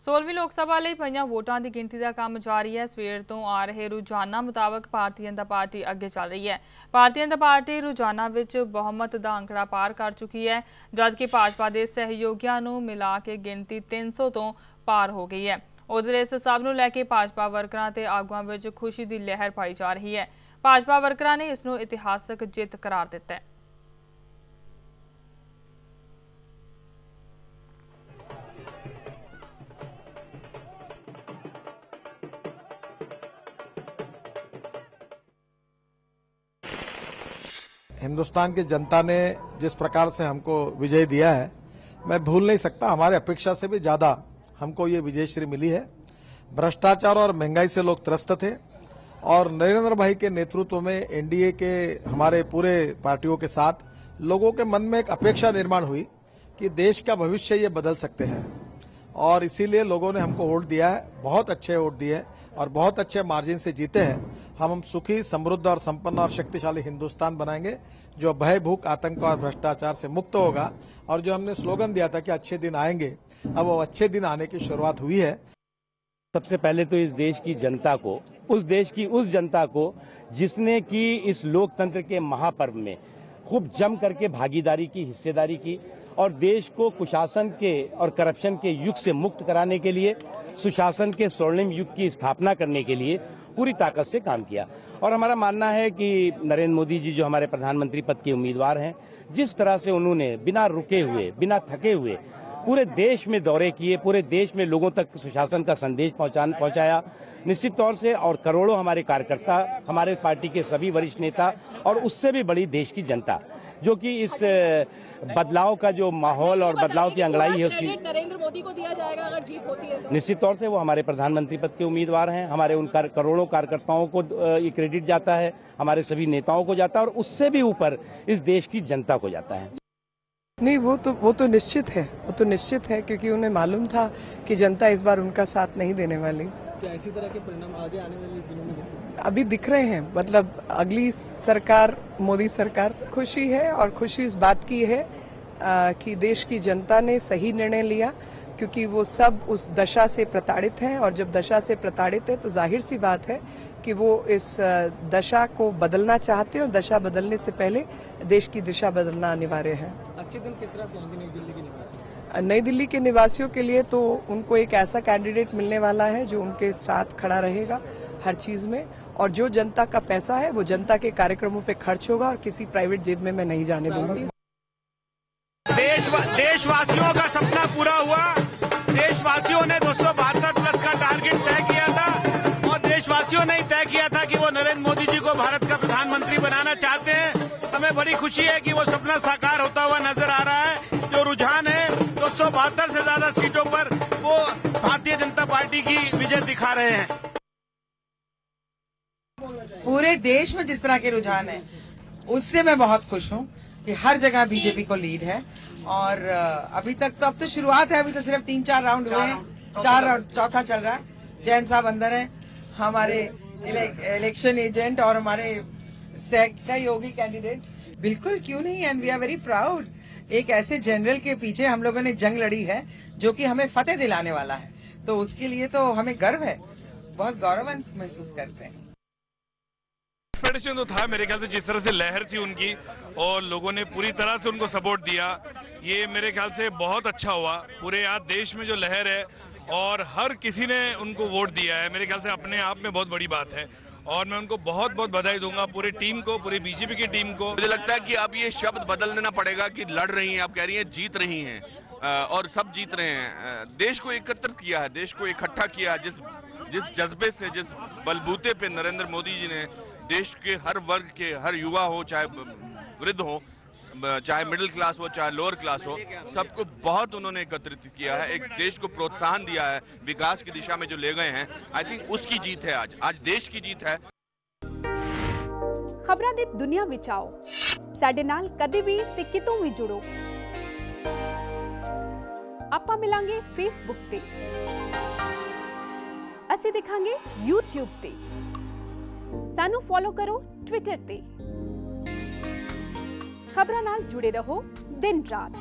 16ਵੀਂ ਲੋਕ ਸਭਾ ਲਈ ਪਈਆਂ ਵੋਟਾਂ ਦੀ ਗਿਣਤੀ ਦਾ ਕੰਮ ਜਾਰੀ ਹੈ। ਸਵੇਰ ਤੋਂ ਆ ਰਹੇ ਰੁਝਾਨਾਂ ਮੁਤਾਬਕ ਭਾਰਤੀ ਜਨਤਾ ਪਾਰਟੀ ਅੱਗੇ ਚੱਲ ਰਹੀ ਹੈ। ਭਾਰਤੀ ਜਨਤਾ ਪਾਰਟੀ ਰੁਝਾਨਾਂ ਵਿੱਚ ਬਹੁਮਤ ਦਾ ਅੰਕੜਾ ਪਾਰ ਕਰ ਚੁੱਕੀ ਹੈ, ਜਦਕਿ ਭਾਜਪਾ ਦੇ ਸਹਿਯੋਗੀਆਂ ਨੂੰ ਮਿਲਾ ਕੇ ਗਿਣਤੀ 300 ਤੋਂ ਪਾਰ ਹੋ ਗਈ ਹੈ। ਉਧਰ ਇਸ ਸਭ ਨੂੰ ਲੈ ਕੇ ਭਾਜਪਾ ਵਰਕਰਾਂ ਤੇ ਆਗੂਆਂ ਵਿੱਚ ਖੁਸ਼ੀ ਦੀ ਲਹਿਰ ਪਾਈ ਜਾ ਰਹੀ है। भाजपा वर्करां ने इस नूं इतिहासक जित करार दिता है। हिंदुस्तान की जनता ने जिस प्रकार से हमको विजय दिया है, मैं भूल नहीं सकता। हमारे अपेक्षा से भी ज्यादा हमको ये विजयश्री मिली है। भ्रष्टाचार और महंगाई से लोग त्रस्त थे और नरेंद्र भाई के नेतृत्व में एनडीए के हमारे पूरे पार्टियों के साथ लोगों के मन में एक अपेक्षा निर्माण हुई कि देश का भविष्य ये बदल सकते हैं और इसीलिए लोगों ने हमको वोट दिया है। बहुत अच्छे वोट दिए और बहुत अच्छे मार्जिन से जीते हैं। हम सुखी, समृद्ध और संपन्न और शक्तिशाली हिंदुस्तान बनाएंगे जो भय, भूख, आतंक और भ्रष्टाचार से मुक्त होगा। और जो हमने स्लोगन दिया था कि अच्छे दिन आएंगे, अब वो अच्छे दिन आने की शुरुआत हुई है। सबसे पहले तो इस देश की जनता को, उस देश की उस जनता को जिसने की इस लोकतंत्र के महापर्व में खूब जम करके भागीदारी की, हिस्सेदारी की और देश को कुशासन के और करप्शन के युग से मुक्त कराने के लिए, सुशासन के स्वर्णिम युग की स्थापना करने के लिए पूरी ताकत से काम किया। और हमारा मानना है कि नरेंद्र मोदी जी जो हमारे प्रधानमंत्री पद के उम्मीदवार हैं, जिस तरह से उन्होंने बिना रुके हुए, बिना थके हुए पूरे देश में दौरे किए, पूरे देश में लोगों तक सुशासन का संदेश पहुंचाया, निश्चित तौर से और करोड़ों हमारे कार्यकर्ता, हमारे पार्टी के सभी वरिष्ठ नेता और उससे भी बड़ी देश की जनता जो कि इस बदलाव का जो माहौल और बदलाव की अंगड़ाई है उसकी नरेंद्र मोदी को दिया जाएगा अगर जीत होती है तो। निश्चित तौर से वो हमारे प्रधानमंत्री पद के उम्मीदवार हैं। हमारे उन करोड़ों कार्यकर्ताओं को ये क्रेडिट जाता है, हमारे सभी नेताओं को जाता है और उससे भी ऊपर इस देश की जनता को जाता है। नहीं, वो तो निश्चित है, वो तो निश्चित है क्योंकि उन्हें मालूम था कि जनता इस बार उनका साथ नहीं देने वाली। क्या इसी तरह के परिणाम आगे आने वाले दिनों में अभी दिख रहे हैं? मतलब अगली सरकार, मोदी सरकार, खुशी है और खुशी इस बात की है कि देश की जनता ने सही निर्णय लिया क्योंकि वो सब उस दशा से प्रताड़ित हैं और जब दशा से प्रताड़ित है तो जाहिर सी बात है कि वो इस दशा को बदलना चाहते हैं और दशा बदलने से पहले देश की दिशा बदलना अनिवार्य है। अच्छे दिन किस तरह से होंगे नई दिल्ली के निवासियों? नई दिल्ली के निवासियों के लिए तो उनको एक ऐसा कैंडिडेट मिलने वाला है जो उनके साथ खड़ा रहेगा हर चीज में और जो जनता का पैसा है वो जनता के कार्यक्रमों पे खर्च होगा और किसी प्राइवेट जेब में मैं नहीं जाने दूंगी। देशवासियों का सपना पूरा हुआ। देशवासियों ने 272 प्लस का टारगेट तय किया था और देशवासियों ने तय किया था कि वो नरेंद्र मोदी जी को भारत का प्रधानमंत्री बनाना चाहते हैं। हमें बड़ी खुशी है कि वो सपना साकार होता हुआ नजर आ रहा है। जो रुझान है 272 से ज्यादा सीटों पर वो भारतीय जनता पार्टी की विजय दिखा रहे हैं। पूरे देश में जिस तरह के रुझान है उससे मैं बहुत खुश हूँ कि हर जगह बीजेपी को लीड है और अभी तक तो अब तो शुरुआत है, अभी तो सिर्फ 3-4 राउंड हुए हैं, 4 राउंड चौथा चल रहा है। जैन साहब अंदर हैं, हमारे इलेक्शन एजेंट और हमारे सहयोगी कैंडिडेट। बिल्कुल, क्यों नहीं, and we are very proud. एक ऐसे जनरल के पीछे हम लोगों ने जंग लड़ी है जो कि हमें फतेह दिलाने वाला है, तो उसके लिए तो हमें गर्व है, बहुत गौरव महसूस करते हैं। एक्सपेक्टेशन तो था मेरे ख्याल से, जिस तरह से लहर थी उनकी और लोगों ने पूरी तरह से उनको सपोर्ट दिया, ये मेरे ख्याल से बहुत अच्छा हुआ। पूरे आज देश में जो लहर है और हर किसी ने उनको वोट दिया है, मेरे ख्याल से अपने आप में बहुत बड़ी बात है और मैं उनको बहुत बहुत बधाई दूंगा, पूरी टीम को, पूरी बीजेपी की टीम को। मुझे लगता है कि अब ये शब्द बदल देना पड़ेगा कि लड़ रही हैं, आप कह रही हैं जीत रही हैं और सब जीत रहे हैं। देश को एकत्रित किया है, देश को इकट्ठा किया। जिस जज्बे से, जिस बलबूते पे नरेंद्र मोदी जी ने देश के हर वर्ग के, हर युवा हो, चाहे वृद्ध हो, चाहे मिडिल क्लास हो, चाहे लोअर क्लास हो, सबको बहुत उन्होंने एकत्रित किया है, एक देश को प्रोत्साहन दिया है, विकास की दिशा में जो ले गए हैं। आई थिंक उसकी जीत है, आज देश की जीत है। खबरां दी दुनिया विच आओ, साडे नाल कदे भी ते कितों भी जुड़ो। आपां मिलांगे फेसबुक ते, असीं दिखांगे यूट्यूब ते, सानू फॉलो करो ट्विटर ते। खबरां नाल जुड़े रहो दिन रात।